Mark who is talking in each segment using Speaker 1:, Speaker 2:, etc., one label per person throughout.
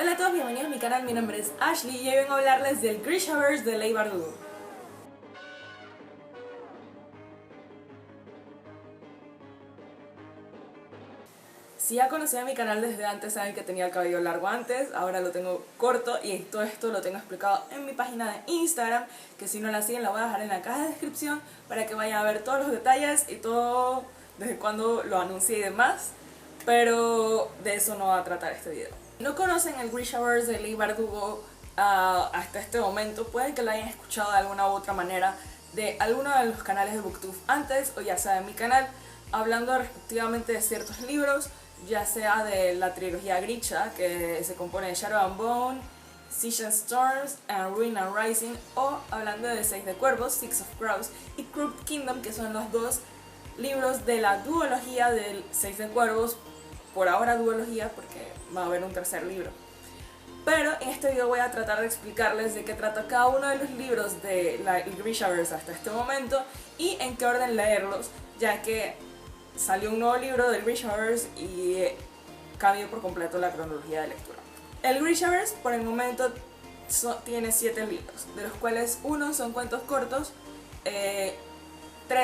Speaker 1: Hola a todos, bienvenidos a mi canal, mi nombre es Ashley y hoy vengo a hablarles del Grishaverse de Leigh Bardugo. Si ya conocían mi canal desde antes, saben que tenía el cabello largo antes, ahora lo tengo corto y todo esto lo tengo explicado en mi página de Instagram, que si no la siguen la voy a dejar en la caja de descripción para que vayan a ver todos los detalles y todo desde cuando lo anuncié y demás, pero de eso no va a tratar este video. Si no conocen el Grishaverse de Leigh Bardugo hasta este momento, pueden que lo hayan escuchado de alguna u otra manera de alguno de los canales de Booktube antes o ya sea de mi canal, hablando respectivamente de ciertos libros, ya sea de la trilogía Grisha, que se compone de Shadow and Bone, Siege and Storms, and Ruin and Rising, o hablando de Seis de Cuervos, Six of Crows, y Crooked Kingdom, que son los dos libros de la duología del Seis de Cuervos, por ahora duología porque va a haber un tercer libro. Pero en este video voy a tratar de explicarles de qué trata cada uno de los libros de el Grishaverse hasta este momento y en qué orden leerlos, ya que salió un nuevo libro del Grishaverse y cambió por completo la cronología de lectura. El Grishaverse por el momento tiene 7 libros, de los cuales 1 son cuentos cortos, 3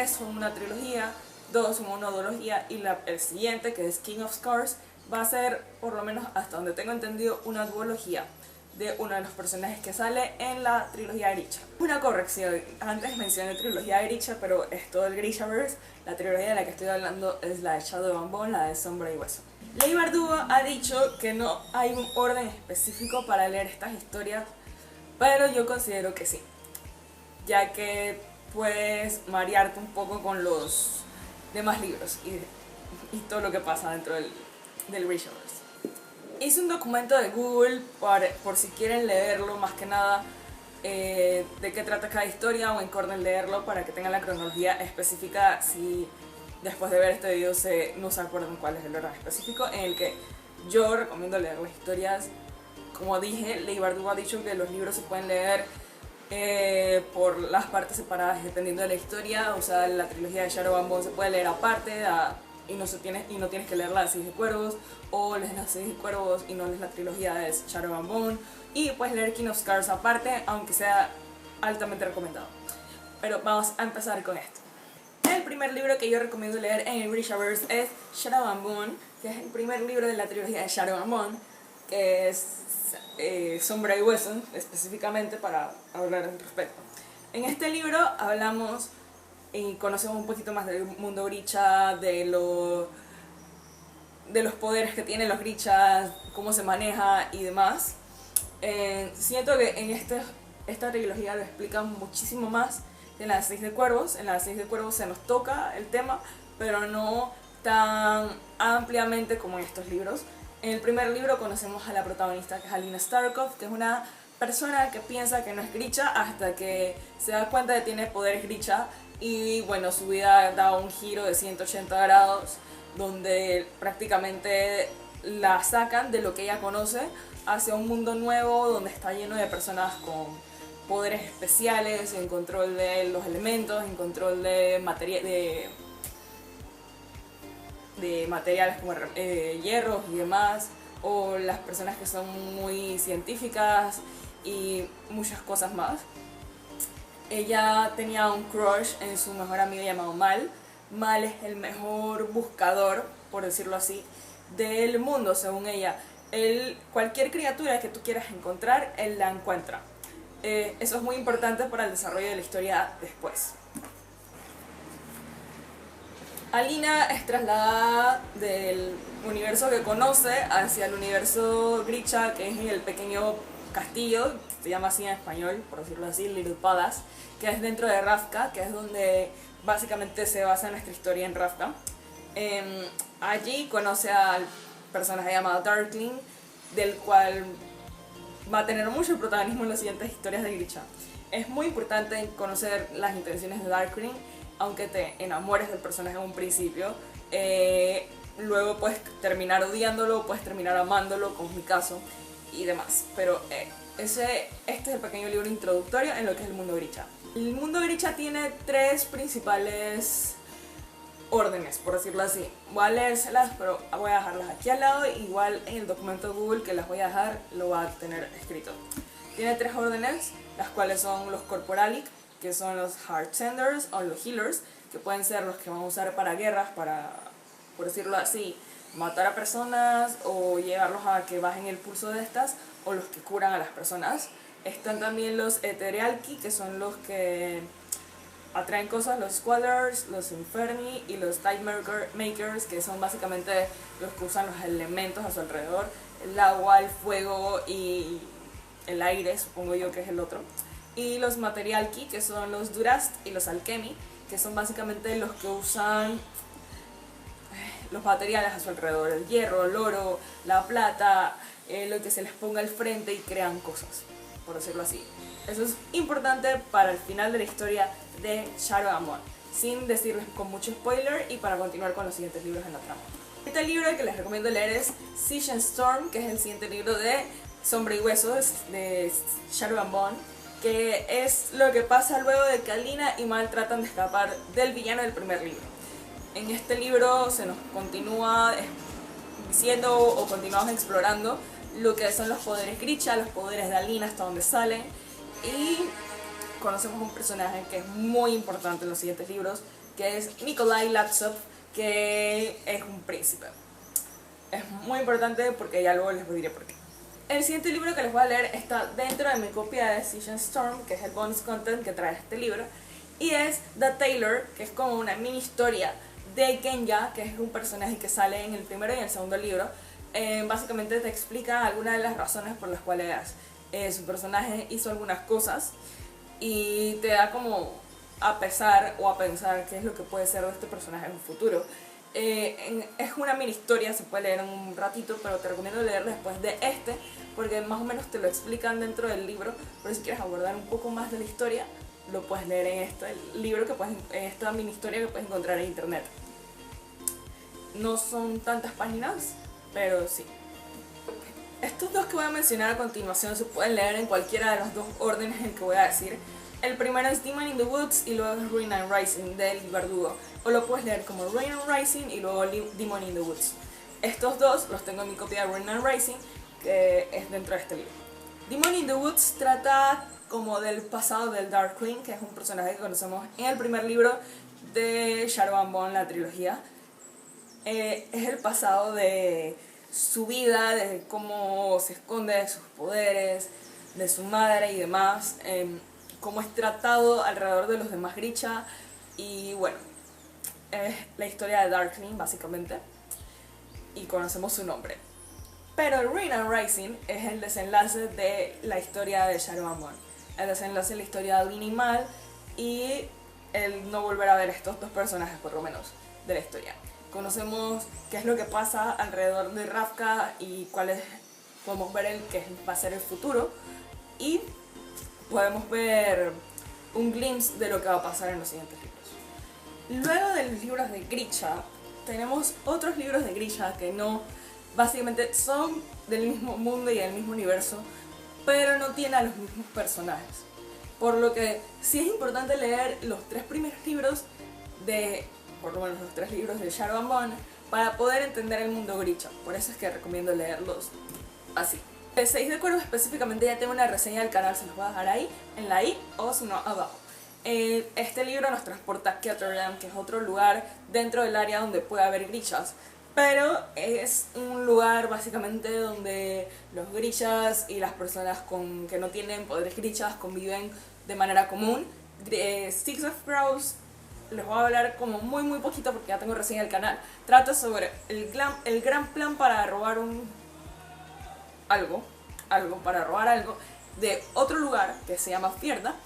Speaker 1: son una trilogía, 2 son una duología y el siguiente, que es King of Scars, va a ser, por lo menos hasta donde tengo entendido, una duología de uno de los personajes que sale en la trilogía Grisha. Una corrección, antes mencioné trilogía Grisha, pero es todo el Grishaverse. La trilogía de la que estoy hablando es la de Shadow and Bone, la de Sombra y Hueso. Leigh Bardugo ha dicho que no hay un orden específico para leer estas historias, pero yo considero que sí, ya que puedes marearte un poco con los demás libros y todo lo que pasa dentro del Grishaverse. Hice un documento de Google por si quieren leerlo, más que nada de qué trata cada historia o en qué orden leerlo, para que tengan la cronología específica si después de ver este video no se acuerdan cuál es el orden específico en el que yo recomiendo leer las historias. Como dije, Leigh Bardugo ha dicho que los libros se pueden leer por las partes separadas dependiendo de la historia. O sea, la trilogía de Shadow and Bone se puede leer aparte y no tienes que leer la de Seis de Cuervos, o lees la de Seis de Cuervos y no lees la trilogía de Shadow and Bone, y puedes leer King of Scars aparte, aunque sea altamente recomendado. Pero vamos a empezar con esto. El primer libro que yo recomiendo leer en el Grishaverse es Shadow and Bone, que es el primer libro de la trilogía de Shadow and Bone, que es Sombra y Hueso, específicamente, para hablar al respecto. En este libro hablamos y conocemos un poquito más del mundo Grisha, de los poderes que tienen los Grishas, cómo se maneja y demás. Siento que en esta trilogía lo explican muchísimo más que en la de Seis de Cuervos. En la de Seis de Cuervos se nos toca el tema, pero no tan ampliamente como en estos libros. En el primer libro conocemos a la protagonista, que es Alina Starkov, que es una persona que piensa que no es Grisha hasta que se da cuenta de que tiene poderes Grisha. Y bueno, su vida da un giro de 180 grados, donde prácticamente la sacan de lo que ella conoce hacia un mundo nuevo, donde está lleno de personas con poderes especiales, en control de los elementos, en control de materiales como hierros y demás, o las personas que son muy científicas y muchas cosas más. Ella tenía un crush en su mejor amigo llamado Mal. Mal es el mejor buscador, por decirlo así, del mundo, según ella. Cualquier criatura que tú quieras encontrar, él la encuentra. Eso es muy importante para el desarrollo de la historia después. Alina es trasladada del universo que conoce hacia el universo Grisha, que es el pequeño castillo, se llama así en español, por decirlo así, Little Palace, que es dentro de Ravka, que es donde básicamente se basa nuestra historia en Ravka. Allí conoce al personaje llamado Darkling, del cual va a tener mucho protagonismo en las siguientes historias de Grisha. Es muy importante conocer las intenciones de Darkling, aunque te enamores del personaje en un principio. Luego puedes terminar odiándolo, puedes terminar amándolo, como es mi caso, y demás. Pero este es el pequeño libro introductorio en lo que es el mundo Grisha. El mundo Grisha tiene 3 principales órdenes, por decirlo así. Voy a leérselas, pero voy a dejarlas aquí al lado. Igual en el documento Google que las voy a dejar lo va a tener escrito. Tiene 3 órdenes, las cuales son los Corporalic, que son los Heart Senders o los Healers, que pueden ser los que van a usar para guerras, para, por decirlo así, matar a personas o llevarlos a que bajen el pulso de estas, o los que curan a las personas. Están también los Etherealki, que son los que atraen cosas, los Squatters, los Inferni y los Tide Makers, que son básicamente los que usan los elementos a su alrededor, el agua, el fuego y el aire, supongo yo que es el otro. Y los Materialki, que son los Durast y los Alchemy, que son básicamente los que usan los materiales a su alrededor, el hierro, el oro, la plata, lo que se les ponga al frente y crean cosas, por decirlo así. Eso es importante para el final de la historia de Shadow and Bone, sin decirles con mucho spoiler y para continuar con los siguientes libros en la trama. Este libro que les recomiendo leer es Siege and Storm, que es el siguiente libro de Sombra y Huesos de Shadow and Bone, que es lo que pasa luego de que Alina y Mal tratan de escapar del villano del primer libro. En este libro se nos continúa diciendo o continuamos explorando lo que son los poderes Grisha, los poderes de Alina, hasta donde salen, y conocemos un personaje que es muy importante en los siguientes libros, que es Nikolai Lapsov, que es un príncipe. Es muy importante porque ya luego les diré por qué. El siguiente libro que les voy a leer está dentro de mi copia de Siege and Storm, que es el bonus content que trae este libro, y es The Tailor, que es como una mini historia de Genya, que es un personaje que sale en el primero y en el segundo libro. Básicamente te explica algunas de las razones por las cuales su personaje hizo algunas cosas y te da como a pesar o a pensar qué es lo que puede ser de este personaje en un futuro. Es una mini historia, se puede leer en un ratito, pero te recomiendo leer después de este, porque más o menos te lo explican dentro del libro, pero si quieres abordar un poco más de la historia, lo puedes leer en este libro, en esta mini historia que puedes encontrar en internet. No son tantas páginas, pero sí. Estos dos que voy a mencionar a continuación se pueden leer en cualquiera de los 2 órdenes en que voy a decir. El primero es Demon in the Woods y luego es Ruin and Rising de Leigh Bardugo. O lo puedes leer como Ruin and Rising y luego Demon in the Woods. Estos dos los tengo en mi copia de Ruin and Rising, que es dentro de este libro. Demon in the Woods trata como del pasado del Darkling, que es un personaje que conocemos en el primer libro de Shadow and Bone, la trilogía. Es el pasado de su vida, de cómo se esconde de sus poderes, de su madre y demás, cómo es tratado alrededor de los demás Grisha, y bueno, es la historia de Darkling básicamente, y conocemos su nombre. Pero Ruin and Rising es el desenlace de la historia de Shadow and Bone, el desenlace de la historia de Alina y Mal, y el no volver a ver estos 2 personajes por lo menos de la historia. Conocemos qué es lo que pasa alrededor de Ravka y podemos ver el que va a ser el futuro, y podemos ver un glimpse de lo que va a pasar en los siguientes libros. Luego de los libros de Grisha, tenemos otros libros de Grisha que no, básicamente son del mismo mundo y del mismo universo, pero no tienen a los mismos personajes. Por lo que sí es importante leer los 3 primeros libros por lo menos los 3 libros de Shadow and Bone, para poder entender el mundo Grisha. Por eso es que recomiendo leerlos así. El 6 de Cuervo específicamente ya tengo una reseña del canal, se los voy a dejar ahí, en la i o si no abajo. Este libro nos transporta a Ketterdam, que es otro lugar dentro del área donde puede haber Grishas, pero es un lugar básicamente donde los Grishas y las personas que no tienen poderes Grishas conviven de manera común. Six of Crows les voy a hablar como muy poquito porque ya tengo reseña del canal. Trata sobre el gran plan para robar algo de otro lugar que se llama Fierda,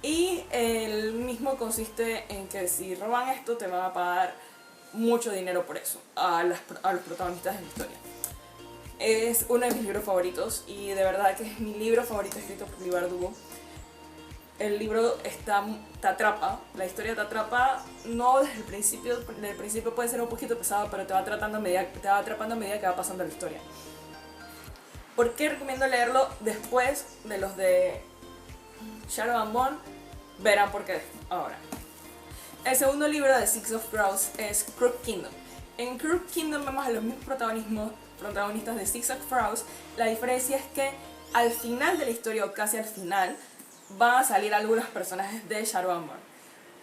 Speaker 1: y el mismo consiste en que si roban esto te van a pagar mucho dinero por eso a los protagonistas de la historia. Es uno de mis libros favoritos y de verdad que es mi libro favorito escrito por Leigh Bardugo. El libro te atrapa, la historia te atrapa, no desde el principio puede ser un poquito pesado, pero te va atrapando a medida que va pasando la historia. ¿Por qué recomiendo leerlo después de los de Shadow and Bone? Verán por qué ahora. El segundo libro de Six of Crows es Crooked Kingdom. En Crooked Kingdom vemos a los mismos protagonistas de Six of Crows. La diferencia es que al final de la historia, o casi al final, van a salir algunos personajes de Shadow and Bone.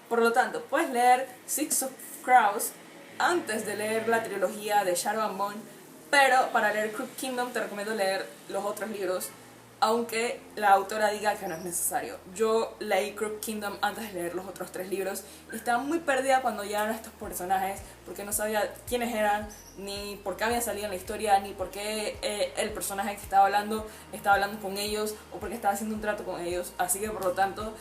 Speaker 1: Por lo tanto, puedes leer Six of Crows antes de leer la trilogía de Shadow and Bone, pero para leer Crooked Kingdom te recomiendo leer los otros libros, aunque la autora diga que no es necesario. Yo leí Crooked Kingdom antes de leer los otros 3 libros y estaba muy perdida cuando llegaron a estos personajes, porque no sabía quiénes eran, ni por qué habían salido en la historia, ni por qué el personaje que estaba hablando con ellos, o por qué estaba haciendo un trato con ellos. Así que por lo tanto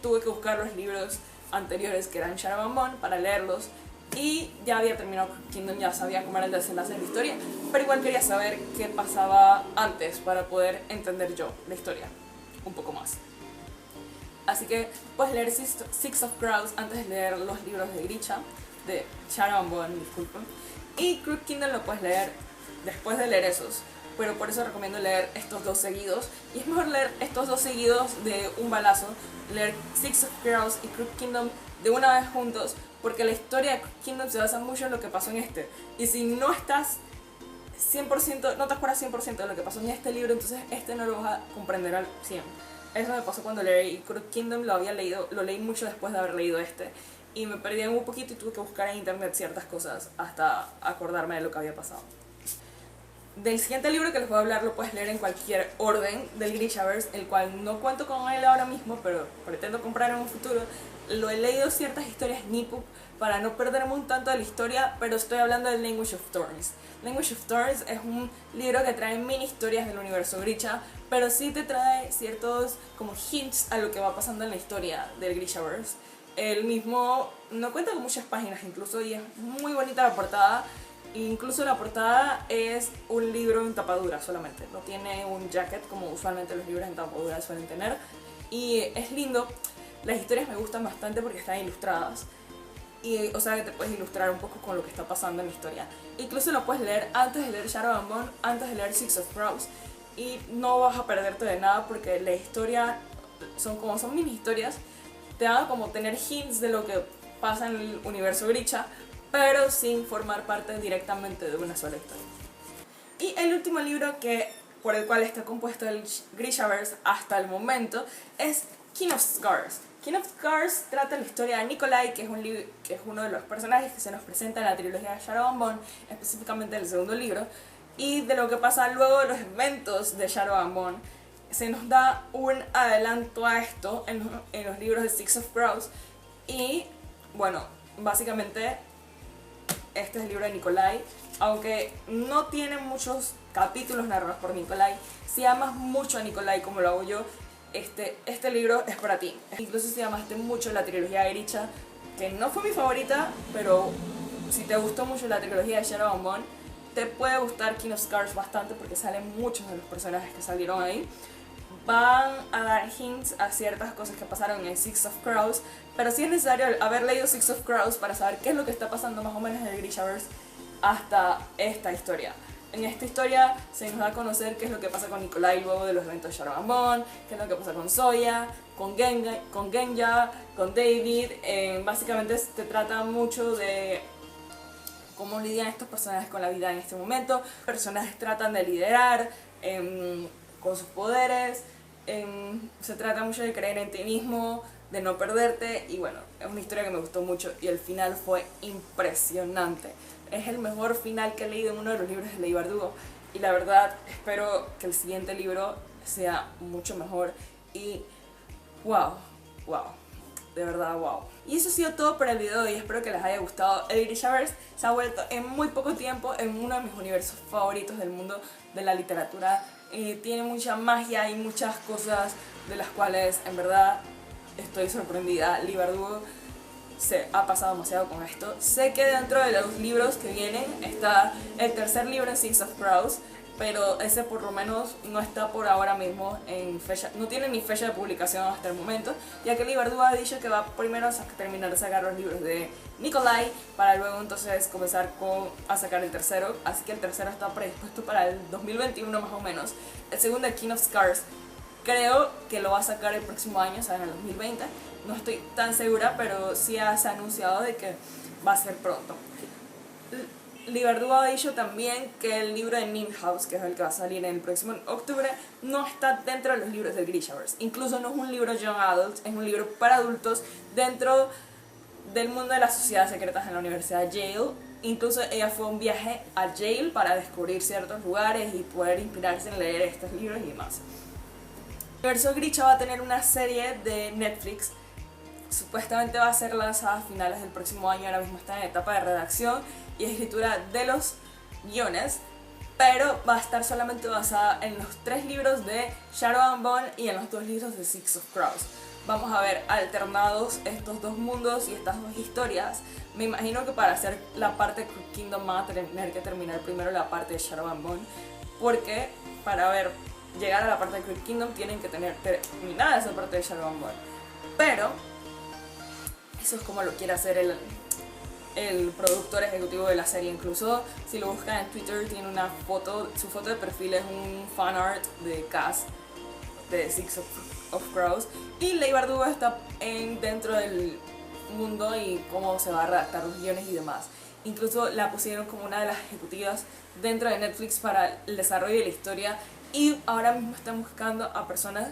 Speaker 1: tuve que buscar los libros anteriores que eran Shadow and Bone para leerlos. Y ya había terminado Crooked Kingdom, ya sabía cómo era el desenlace de la historia, pero igual quería saber qué pasaba antes para poder entender yo la historia un poco más. Así que puedes leer Six of Crows antes de leer los libros de Grisha, de Shadow and Bone, disculpen. Y Crooked Kingdom lo puedes leer después de leer esos, pero por eso recomiendo leer estos 2 seguidos. Y es mejor leer estos 2 seguidos de un balazo, leer Six of Crows y Crooked Kingdom de una vez juntos, porque la historia de Crooked Kingdom se basa mucho en lo que pasó en este. Y si no estás 100%, no te acuerdas 100% de lo que pasó en este libro, entonces no lo vas a comprender al 100%. Eso me pasó cuando leí Crooked Kingdom, lo leí mucho después de haber leído este. Y me perdí un poquito y tuve que buscar en internet ciertas cosas hasta acordarme de lo que había pasado. Del siguiente libro que les voy a hablar lo puedes leer en cualquier orden del Grishaverse, el cual no cuento con él ahora mismo, pero pretendo comprar en un futuro. Lo he leído ciertas historias Nippuk para no perderme un tanto de la historia, pero estoy hablando de Language of Thorns. Language of Thorns es un libro que trae mini historias del universo Grisha, pero sí te trae ciertos como hints a lo que va pasando en la historia del Grishaverse. El mismo no cuenta con muchas páginas incluso, y es muy bonita la portada. Incluso la portada es un libro en tapadura solamente, no tiene un jacket como usualmente los libros en tapadura suelen tener, y es lindo. Las historias me gustan bastante porque están ilustradas, y o sea que te puedes ilustrar un poco con lo que está pasando en la historia. Incluso lo puedes leer antes de leer Shadow and Bone, antes de leer Six of Crows, y no vas a perderte de nada porque la historia son mini historias, te van a como tener hints de lo que pasa en el universo Grisha, pero sin formar parte directamente de una sola historia. Y el último libro por el cual está compuesto el Grishaverse hasta el momento es King of Scars. King of Scars trata la historia de Nikolai, que es uno de los personajes que se nos presenta en la trilogía de Shadow and Bone, específicamente en el segundo libro, y de lo que pasa luego de los eventos de Shadow and Bone. Se nos da un adelanto a esto en los libros de Six of Crows, y bueno, básicamente este es el libro de Nikolai. Aunque no tiene muchos capítulos narrados por Nikolai, si amas mucho a Nikolai como lo hago yo, este libro es para ti. Incluso si amaste mucho la trilogía de Grisha, que no fue mi favorita, pero si te gustó mucho la trilogía de Shadow and Bone, te puede gustar King of Scars bastante porque salen muchos de los personajes que salieron ahí. Van a dar hints a ciertas cosas que pasaron en Six of Crows, pero sí es necesario haber leído Six of Crows para saber qué es lo que está pasando más o menos en el Grishaverse hasta esta historia. En esta historia se nos da a conocer qué es lo que pasa con Nikolai luego de los eventos de Shadow and Bone, qué es lo que pasa con Zoya, con Genya, con David. Básicamente te trata mucho de cómo lidian estos personajes con la vida en este momento. Los personajes tratan de liderar con sus poderes, se trata mucho de creer en ti mismo, de no perderte, y bueno, es una historia que me gustó mucho y el final fue impresionante. Es el mejor final que he leído en uno de los libros de Leigh Bardugo, y la verdad espero que el siguiente libro sea mucho mejor. Y wow, de verdad wow. Y eso ha sido todo por el video de hoy, espero que les haya gustado. El Grishaverse se ha vuelto en muy poco tiempo en uno de mis universos favoritos del mundo de la literatura. Tiene mucha magia y muchas cosas de las cuales en verdad estoy sorprendida. Leigh Bardugo se ha pasado demasiado con esto. Sé que dentro de los libros que vienen está el tercer libro en Six of Crows, pero ese por lo menos no está por ahora mismo en fecha, no tiene ni fecha de publicación hasta el momento, ya que Leigh Bardugo ha dicho que va primero a terminar de sacar los libros de Nikolai para luego entonces comenzar a sacar el tercero, así que el tercero está predispuesto para el 2021 más o menos. El segundo, King of Scars, Creo que lo va a sacar el próximo año, o sea, en el 2020. No estoy tan segura, pero sí se ha anunciado de que va a ser pronto. Liverdu ha dicho también que el libro de Ninhouse, que es el que va a salir en el próximo octubre, no está dentro de los libros del Grishaverse. Incluso no es un libro young adult, es un libro para adultos dentro del mundo de las sociedades secretas en la Universidad de Yale. Incluso ella fue a un viaje a Yale para descubrir ciertos lugares y poder inspirarse en leer estos libros y demás. El universo Grisha va a tener una serie de Netflix. Supuestamente va a ser lanzada a finales del próximo año. Ahora mismo está en etapa de redacción y escritura de los guiones, pero va a estar solamente basada en los 3 libros de Shadow and Bone y en los 2 libros de Six of Crows. Vamos a ver alternados estos 2 mundos y estas 2 historias. Me imagino que para hacer la parte de Crooked Kingdom va a tener que terminar primero la parte de Shadow and Bone, porque para llegar a la parte de Crooked Kingdom tienen que tener terminada esa parte de Shadow and Bone. Pero eso es como lo quiere hacer el productor ejecutivo de la serie. Incluso si lo buscan en Twitter tiene una foto, su foto de perfil es un fan art de Cass de Six of Crows, y Leigh Bardugo está dentro del mundo y cómo se va a redactar los guiones y demás. Incluso la pusieron como una de las ejecutivas dentro de Netflix para el desarrollo de la historia, y ahora mismo están buscando a personas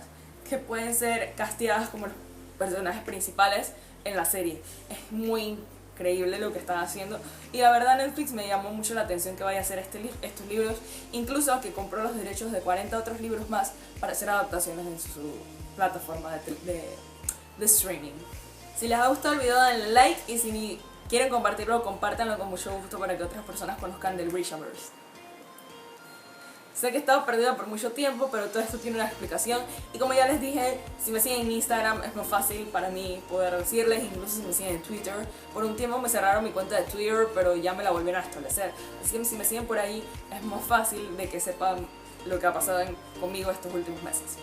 Speaker 1: que pueden ser casteadas como los personajes principales en la serie. Es muy increíble lo que están haciendo, y la verdad Netflix me llamó mucho la atención que vaya a hacer estos libros, incluso que compró los derechos de 40 otros libros más para hacer adaptaciones en su plataforma de streaming. Si les ha gustado el video denle like, y si quieren compartirlo, compártanlo con mucho gusto para que otras personas conozcan del Grishaverse. Sé que he estado perdida por mucho tiempo, pero todo esto tiene una explicación. Y como ya les dije, si me siguen en Instagram es más fácil para mí poder decirles, incluso si me siguen en Twitter. Por un tiempo me cerraron mi cuenta de Twitter, pero ya me la volvieron a establecer. Así que si me siguen por ahí es más fácil de que sepan lo que ha pasado conmigo estos últimos meses.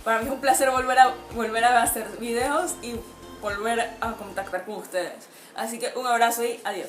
Speaker 1: Para mí es un placer volver a hacer videos y volver a contactar con ustedes. Así que un abrazo y adiós.